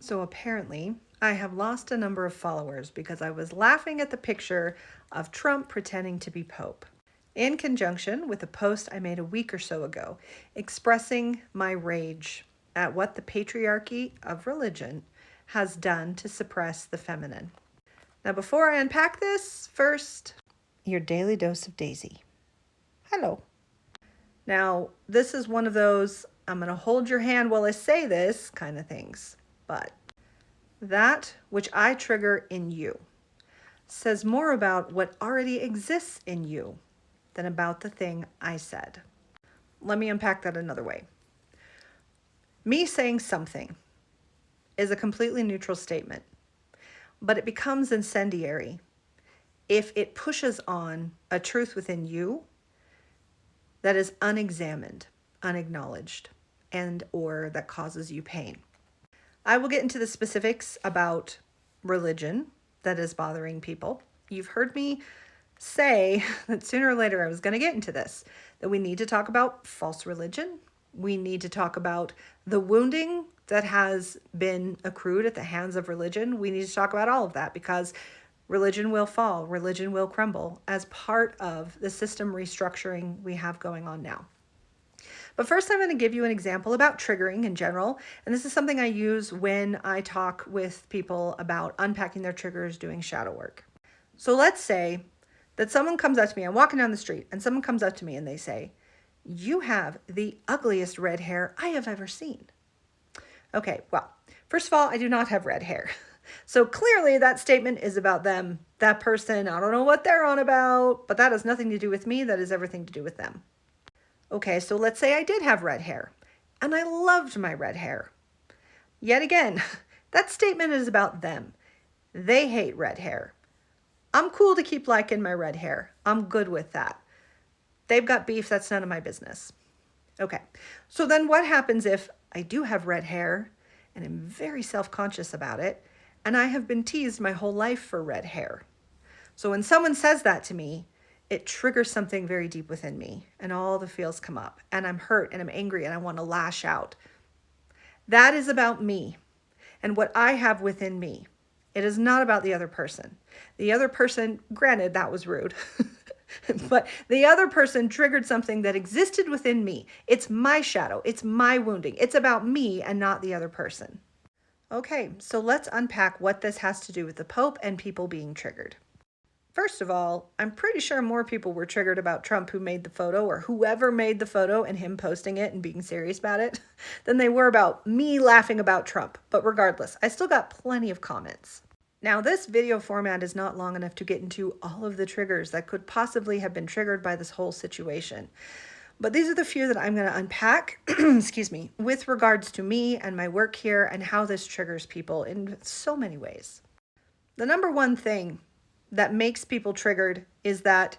So apparently, I have lost a number of followers because I was laughing at the picture of Trump pretending to be Pope, in conjunction with a post I made a week or so ago expressing my rage at what the patriarchy of religion has done to suppress the feminine. Now, before I unpack this, first, your daily dose of Daisy. Hello. Now, this is one of those I'm going to hold your hand while I say this kind of things, but that which I trigger in you says more about what already exists in you than about the thing I said. Let me unpack that another way. Me saying something is a completely neutral statement, but it becomes incendiary if it pushes on a truth within you that is unexamined, unacknowledged, and or that causes you pain. I will get into the specifics about religion that is bothering people. You've heard me say that sooner or later I was going to get into this, that we need to talk about false religion. We need to talk about the wounding that has been accrued at the hands of religion. We need to talk about all of that because religion will fall, religion will crumble as part of the system restructuring we have going on now. But first, I'm going to give you an example about triggering in general. And this is something I use when I talk with people about unpacking their triggers, doing shadow work. So let's say that someone comes up to me, I'm walking down the street, and someone comes up to me and they say, "You have the ugliest red hair I have ever seen." Okay, well, first of all, I do not have red hair. So clearly that statement is about them, that person. I don't know what they're on about, but that has nothing to do with me. That has everything to do with them. Okay, so let's say I did have red hair and I loved my red hair. Yet again, that statement is about them. They hate red hair. I'm cool to keep liking my red hair. I'm good with that. They've got beef, that's none of my business. Okay, so then what happens if I do have red hair and I'm very self-conscious about it and I have been teased my whole life for red hair? So when someone says that to me, it triggers something very deep within me and all the feels come up and I'm hurt and I'm angry and I want to lash out. That is about me and what I have within me. It is not about the other person. The other person, granted, that was rude, but the other person triggered something that existed within me. It's my shadow. It's my wounding. It's about me and not the other person. Okay, so let's unpack what this has to do with the Pope and people being triggered. First of all, I'm pretty sure more people were triggered about Trump who made the photo or whoever made the photo and him posting it and being serious about it than they were about me laughing about Trump. But regardless, I still got plenty of comments. Now, this video format is not long enough to get into all of the triggers that could possibly have been triggered by this whole situation. But these are the few that I'm going to unpack, excuse me, with regards to me and my work here and how this triggers people in so many ways. The number one thing that makes people triggered is that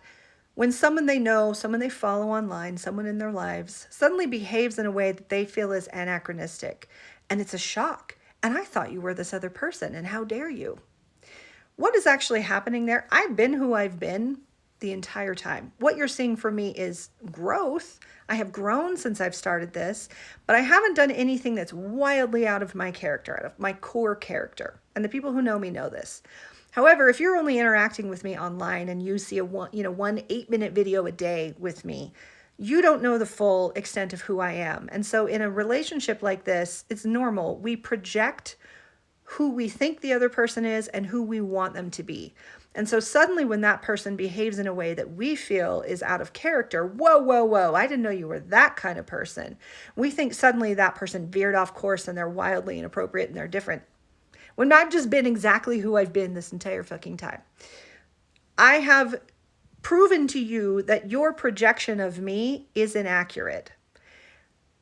when someone they know, someone they follow online, someone in their lives suddenly behaves in a way that they feel is anachronistic and it's a shock. And I thought you were this other person and how dare you? What is actually happening there? I've been who I've been the entire time. What you're seeing from me is growth. I have grown since I've started this, but I haven't done anything that's wildly out of my character, out of my core character. And the people who know me know this. However, if you're only interacting with me online and you see one 8-minute video a day with me, you don't know the full extent of who I am. And so in a relationship like this, it's normal. We project who we think the other person is and who we want them to be. And so suddenly when that person behaves in a way that we feel is out of character, whoa, I didn't know you were that kind of person. We think suddenly that person veered off course and they're wildly inappropriate and they're different. When I've just been exactly who I've been this entire fucking time. I have proven to you that your projection of me is inaccurate.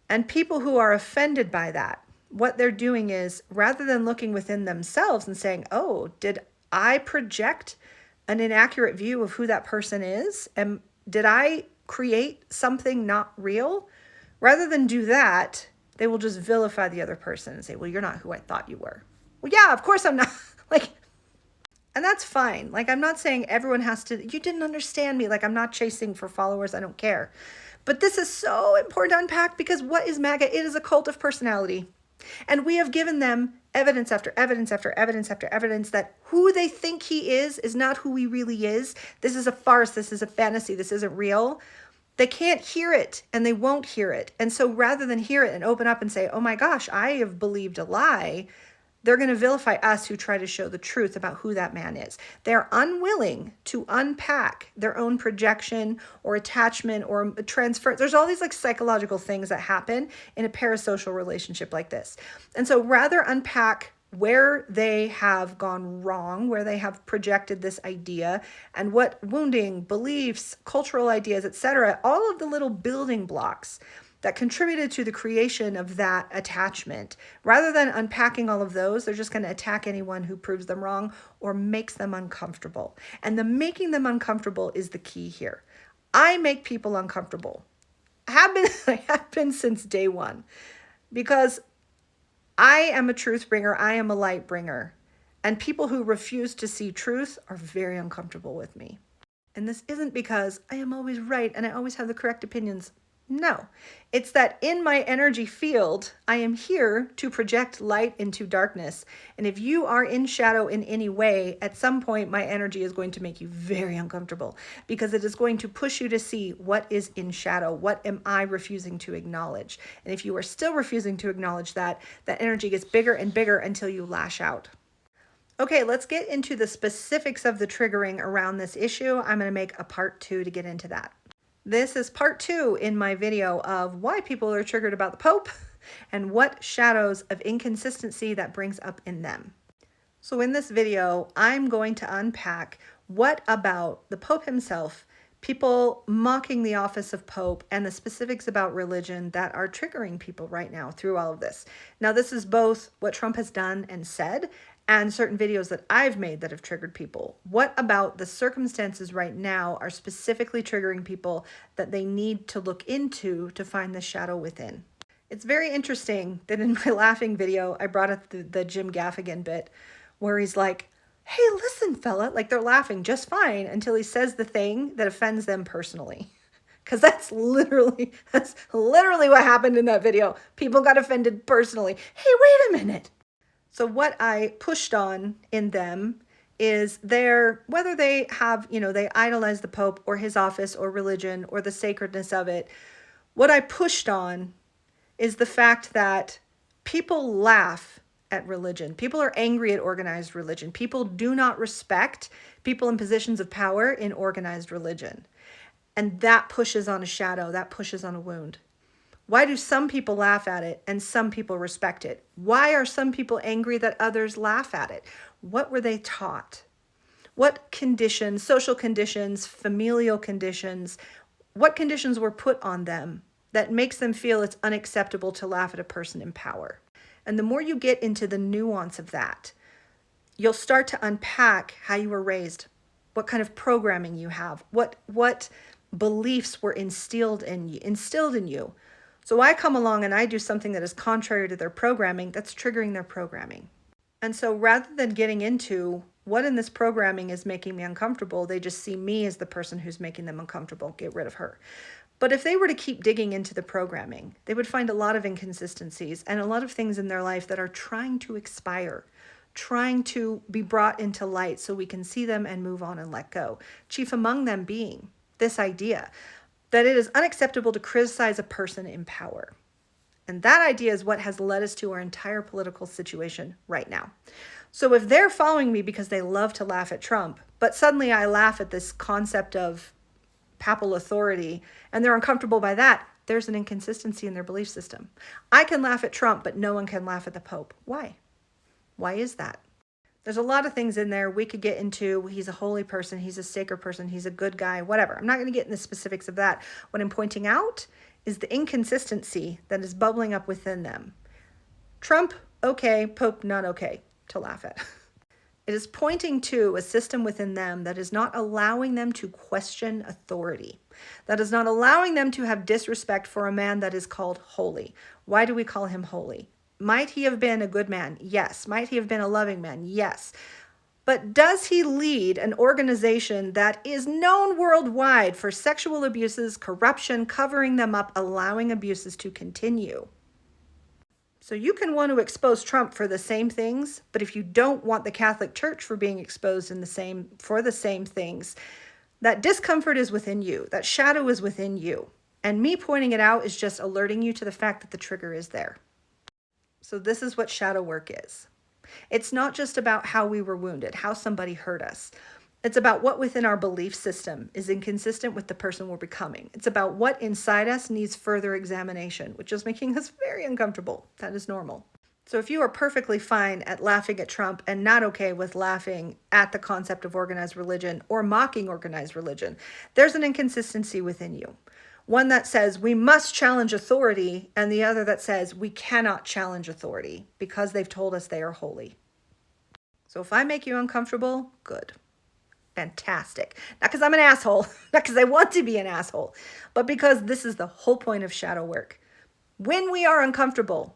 And people who are offended by that, what they're doing is, rather than looking within themselves and saying, oh, did I project an inaccurate view of who that person is? And did I create something not real? Rather than do that, they will just vilify the other person and say, well, you're not who I thought you were. Well, yeah, of course I'm not. And that's fine. I'm not saying everyone has to, you didn't understand me. I'm not chasing for followers. I don't care. But this is so important to unpack because what is MAGA? It is a cult of personality. And we have given them evidence after evidence after evidence after evidence that who they think he is not who he really is. This is a farce. This is a fantasy. This isn't real. They can't hear it and they won't hear it. And so rather than hear it and open up and say, oh my gosh, I have believed a lie, they're going to vilify us who try to show the truth about who that man is. They're unwilling to unpack their own projection or attachment or transfer. There's all these like psychological things that happen in a parasocial relationship like this. And so rather unpack where they have gone wrong, where they have projected this idea and what wounding, beliefs, cultural ideas, etc., all of the little building blocks that contributed to the creation of that attachment. Rather than unpacking all of those, they're just going to attack anyone who proves them wrong or makes them uncomfortable. And the making them uncomfortable is the key here. I make people uncomfortable. I have been since day one, because I am a truth bringer. I am a light bringer. And people who refuse to see truth are very uncomfortable with me. And this isn't because I am always right and I always have the correct opinions. No, it's that in my energy field, I am here to project light into darkness. And if you are in shadow in any way, at some point, my energy is going to make you very uncomfortable, because it is going to push you to see what is in shadow. What am I refusing to acknowledge? And if you are still refusing to acknowledge that, that energy gets bigger and bigger until you lash out. Okay, let's get into the specifics of the triggering around this issue. I'm going to make a part 2 to get into that. This is part 2 in my video of why people are triggered about the Pope and what shadows of inconsistency that brings up in them. So in this video, I'm going to unpack what about the Pope himself, people mocking the office of Pope, and the specifics about religion that are triggering people right now through all of this. Now, this is both what Trump has done and said, and certain videos that I've made that have triggered people. What about the circumstances right now are specifically triggering people that they need to look into to find the shadow within? It's very interesting that in my laughing video, I brought up the Jim Gaffigan bit where he's like, hey, listen, fella, like they're laughing just fine until he says the thing that offends them personally. Because that's literally what happened in that video. People got offended personally. Hey, wait a minute. So what I pushed on in them is whether they have, they idolize the Pope or his office or religion or the sacredness of it. What I pushed on is the fact that people laugh at religion. People are angry at organized religion. People do not respect people in positions of power in organized religion. And that pushes on a shadow, that pushes on a wound. Why do some people laugh at it and some people respect it? Why are some people angry that others laugh at it? What were they taught? What conditions, social conditions, familial conditions, what conditions were put on them that makes them feel it's unacceptable to laugh at a person in power? And the more you get into the nuance of that, you'll start to unpack how you were raised, what kind of programming you have, what beliefs were instilled in you. So I come along and I do something that is contrary to their programming, that's triggering their programming. And so rather than getting into what in this programming is making me uncomfortable, they just see me as the person who's making them uncomfortable. Get rid of her. But if they were to keep digging into the programming, they would find a lot of inconsistencies and a lot of things in their life that are trying to expire, trying to be brought into light so we can see them and move on and let go. Chief among them being this idea that it is unacceptable to criticize a person in power. And that idea is what has led us to our entire political situation right now. So if they're following me because they love to laugh at Trump, but suddenly I laugh at this concept of papal authority and they're uncomfortable by that, there's an inconsistency in their belief system. I can laugh at Trump, but no one can laugh at the Pope. Why? Why is that? There's a lot of things in there we could get into. He's a holy person. He's a sacred person. He's a good guy, whatever. I'm not going to get in the specifics of that. What I'm pointing out is the inconsistency that is bubbling up within them. Trump, okay. Pope, not okay to laugh at. It is pointing to a system within them that is not allowing them to question authority. That is not allowing them to have disrespect for a man that is called holy. Why do we call him holy? Might he have been a good man? Yes. Might he have been a loving man? Yes. But does he lead an organization that is known worldwide for sexual abuses, corruption, covering them up, allowing abuses to continue? So you can want to expose Trump for the same things, but if you don't want the Catholic Church for being exposed for the same things, that discomfort is within you. That shadow is within you. And me pointing it out is just alerting you to the fact that the trigger is there. So this is what shadow work is. It's not just about how we were wounded, how somebody hurt us. It's about what within our belief system is inconsistent with the person we're becoming. It's about what inside us needs further examination, which is making us very uncomfortable. That is normal. So if you are perfectly fine at laughing at Trump and not okay with laughing at the concept of organized religion or mocking organized religion, there's an inconsistency within you. One that says we must challenge authority, and the other that says we cannot challenge authority because they've told us they are holy. So if I make you uncomfortable, good. Fantastic. Not because I'm an asshole, not because I want to be an asshole, but because this is the whole point of shadow work. When we are uncomfortable,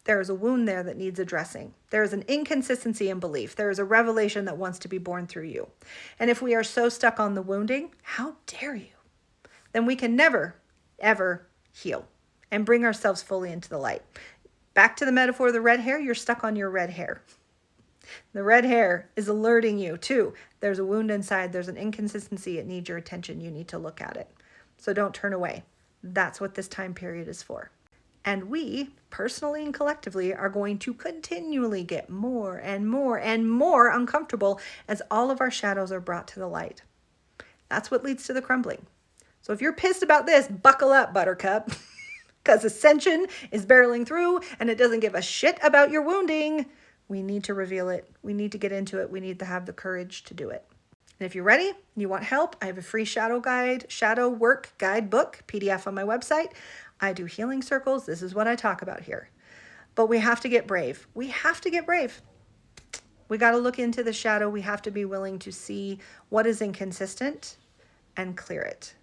there is a wound there that needs addressing. There is an inconsistency in belief. There is a revelation that wants to be born through you. And if we are so stuck on the wounding, how dare you? Then we can never, ever heal and bring ourselves fully into the light. Back to the metaphor of the red hair, you're stuck on your red hair. The red hair is alerting you too. There's a wound inside. There's an inconsistency. It needs your attention. You need to look at it. So don't turn away. That's what this time period is for. And we, personally and collectively, are going to continually get more and more and more uncomfortable as all of our shadows are brought to the light. That's what leads to the crumbling. So if you're pissed about this, buckle up, Buttercup, because Ascension is barreling through and it doesn't give a shit about your wounding. We need to reveal it. We need to get into it. We need to have the courage to do it. And if you're ready, you want help, I have a free shadow work guidebook, PDF on my website. I do healing circles. This is what I talk about here. But we have to get brave. We have to get brave. We got to look into the shadow. We have to be willing to see what is inconsistent and clear it.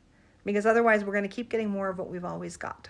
Because otherwise we're going to keep getting more of what we've always got.